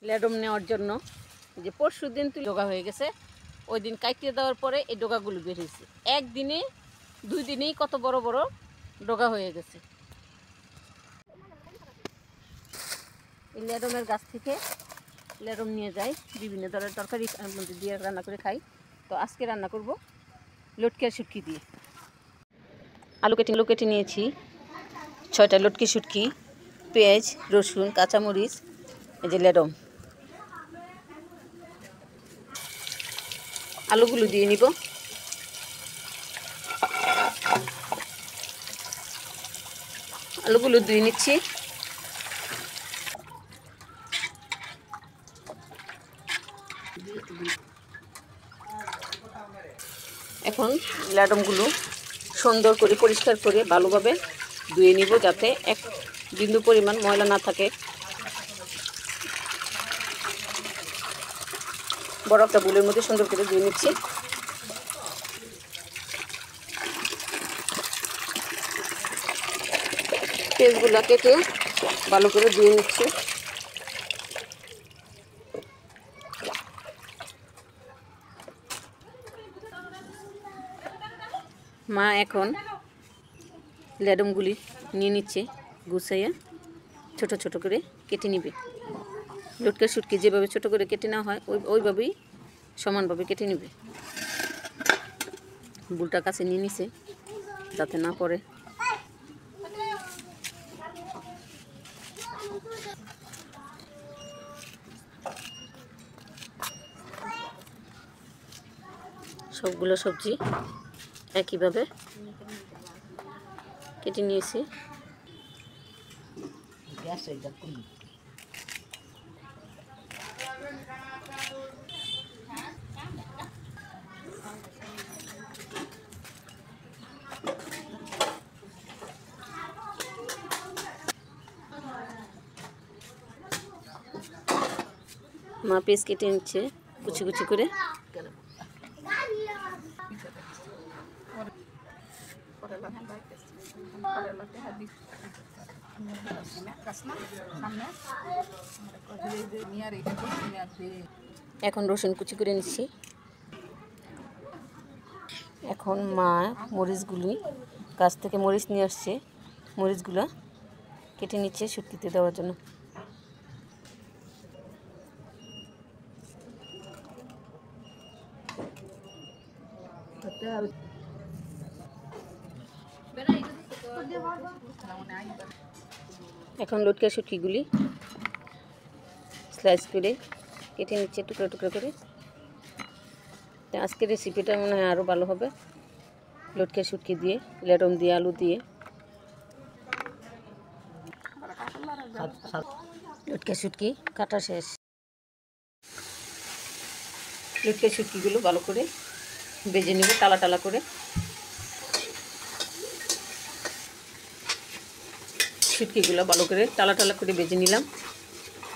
লেডম নেওয়ার জন্য যে পরশু দিন তুই ডোগা হয়ে গেছে, ওই দিন কাটিয়ে দেওয়ার পরে এই ডোগাগুলো বের হয়েছে। একদিনে 2 দিনেই কত বড় বড় ডোগা হয়ে গেছে। এই লেডমের গাছ থেকে লেডম নিয়ে যাই, বিভিন্ন ধরনের তরকারি মধ্যে দিয়ে রান্না করে খাই। তো আজকে রান্না করব লটকে শুটকি দিয়ে। আলু কেটে নিয়েছি, 6টা লটকে শুটকি, পেঁয়াজ, রসুন, কাঁচামরিচ, এই যে লেডম। আলুগুলো দিয়ে নিব। আলুগুলো ধুয়ে নিচ্ছি। এখন লেডমগুলো সুন্দর করে পরিষ্কার করে ভালোভাবে ধুয়ে নিব, যাতে এক বিন্দু পরিমাণ ময়লা না থাকে। বড় একটা বুলের মধ্যে সুন্দর করে ধুয়ে নিচ্ছি। পেঁয়াজগুলো কেটে ভালো করে ধুয়ে নিচ্ছি। মা এখন লেডমগুলি নিয়ে নিচ্ছে, গুছাইয়া ছোট ছোট করে কেটে নিবে। লটকা শুটকি যেভাবে ছোট করে কেটে নেওয়া হয় ওইভাবেই সমানভাবে কেটে নিবে। বুলটা কাছে নিয়ে নিছে যাতে না পড়ে। সবগুলো সবজি একইভাবে কেটে নিয়েছি। মা পেঁয়াজ কেটে নিচ্ছে কুচি কুচি করে। এখন রসুন কুচি করে নিচ্ছি। এখন মা মরিচগুলি গাছ থেকে মরিচ নিয়ে আসছে, মরিচগুলো কেটে নিচ্ছে শুটকিতে দেওয়ার জন্য। এখন লটকা শুটকিগুলি স্লাইস করে কেটে নিচ্ছে টুকরো টুকরো করে। আজকের রেসিপিটা মনে হয় আরও ভালো হবে, লটকা শুটকি দিয়ে, লেডম দিয়ে, আলু দিয়ে। লটকা শুটকি কাটা শেষ। লটকা শুটকিগুলো ভালো করে ভেজে নেব টালা টালা করে। শুটকিগুলো ভালো করে টালা টালা করে ভেজে নিলাম।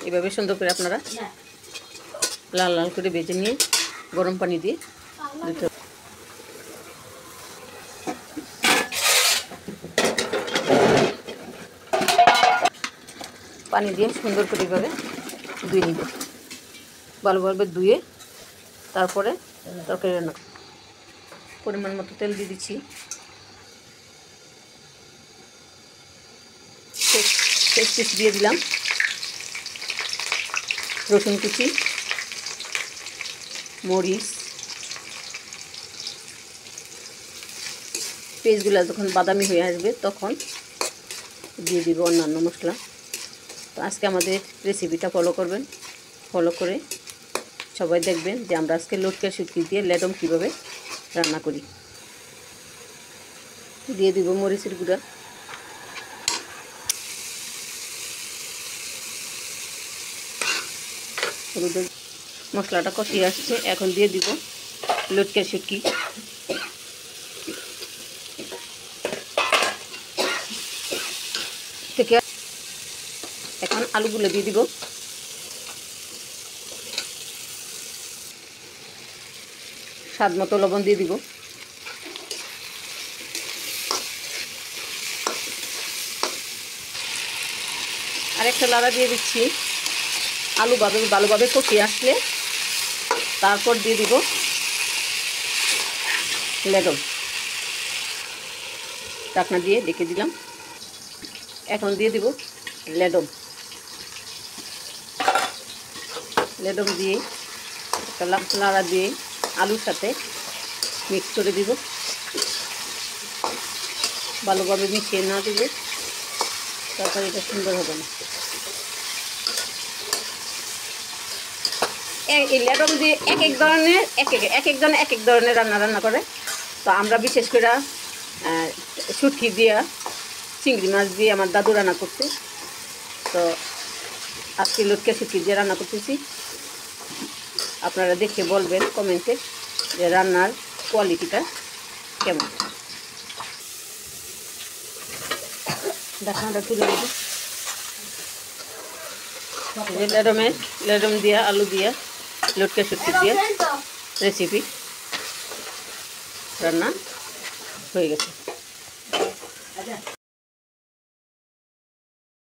এভাবে সুন্দর করে আপনারা লাল লাল করে ভেজে নিয়ে গরম পানি দিয়ে দিতে। পানি দিয়ে সুন্দর করে এভাবে ধুয়ে নিব। ভালোভাবে ধুয়ে তারপরে তরকারি রান্না। পরিমাণ মতো তেল দিয়ে দিচ্ছি। পেস্ট দিয়ে দিলাম, রসুন কুচি, মরিচ, পেঁয়াজগুলো যখন বাদামি হয়ে আসবে তখন দিয়ে দিব অন্যান্য মশলা। তো আজকে আমাদের রেসিপিটা ফলো করবেন, ফলো করে সবাই দেখবেন যে আমরা আজকে লটকা শুটকি দিয়ে লেডম কীভাবে রান্না করি। দিয়ে দিব মরিচের গুঁড়া, হলুদের। মশলাটা কষিয়ে আসছে, এখন দিয়ে দিব লটকা শুটকি। থেকে এখন আলুগুলো দিয়ে দিব। স্বাদ মতো লবণ দিয়ে দিব। আর একটা লাড়া দিয়ে দিচ্ছি। আলু ভালোভাবে কষিয়ে আসলে তারপর দিয়ে দিব লেডম। ঢাকনা দিয়ে ঢেকে দিলাম। এখন দিয়ে দিব লেডম। লেডম দিয়ে নাড়া দিয়ে আলুর সাথে মিক্স করে দিব। ভালোভাবে মিশিয়ে না দিলে তরকারিটা সুন্দর হবে না। এই লেডম দিয়ে এক একজন এক এক ধরনের রান্না করে। তো আমরা বিশেষ করে শুটকি দিয়া চিংড়ি মাছ দিয়ে আমার দাদু রান্না করছে। তো আজকে লটকা শুটকি দিয়ে রান্না করতেছি। আপনারা দেখে বলবেন কমেন্টে যে রান্নার কোয়ালিটিটা কেমন। ঢাকনাটা তুলে দেব। লেডম দিয়া আলু দিয়া লটকা শুটকি দিয়া রেসিপি রান্না হয়ে গেছে।